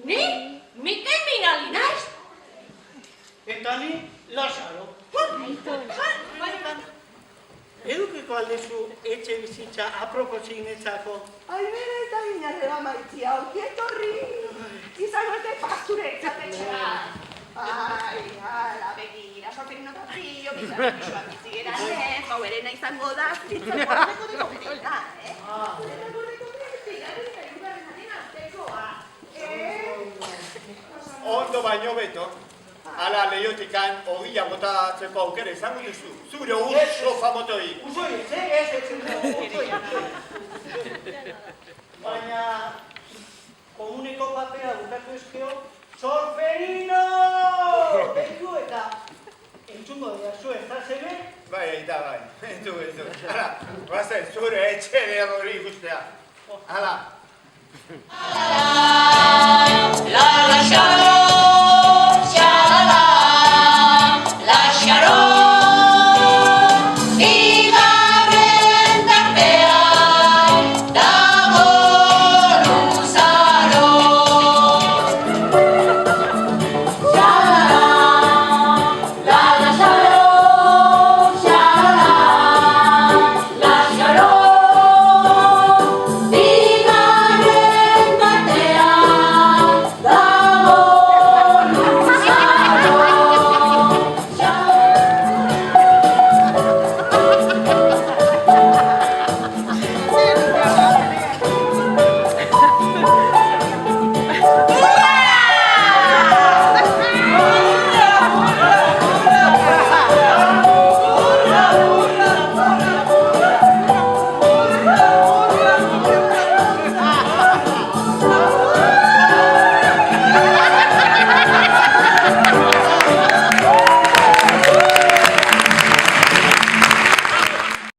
Ni? Mikel Minali naiz? Eta ni Lazaro. Edukiko aldezu etxe bizitza aproposinezako. Ai, bere eta inarreba maitzia, okietorri. Izango ete pasture etxatetxera. Ai, ala, begira, sorten notazio, bizarra bizigera, gau erena izango da, zitzen guardeko dugu bedena, Eta gordeko bedena, irugarren adien artekoa. Ondo baino beto. Ala lehiotikan ogia botatzeko aukera izango duzu. Zure urso famotoi. Usoi, ez. Baina, komuneko papera bukatu ezkeo, Sorferino! Eitu eta entzungo dira zuen, zazeme? Bai, aita, bai. Entu. Hala, bazen, zure etxere hori ikustea. Hala. La, la,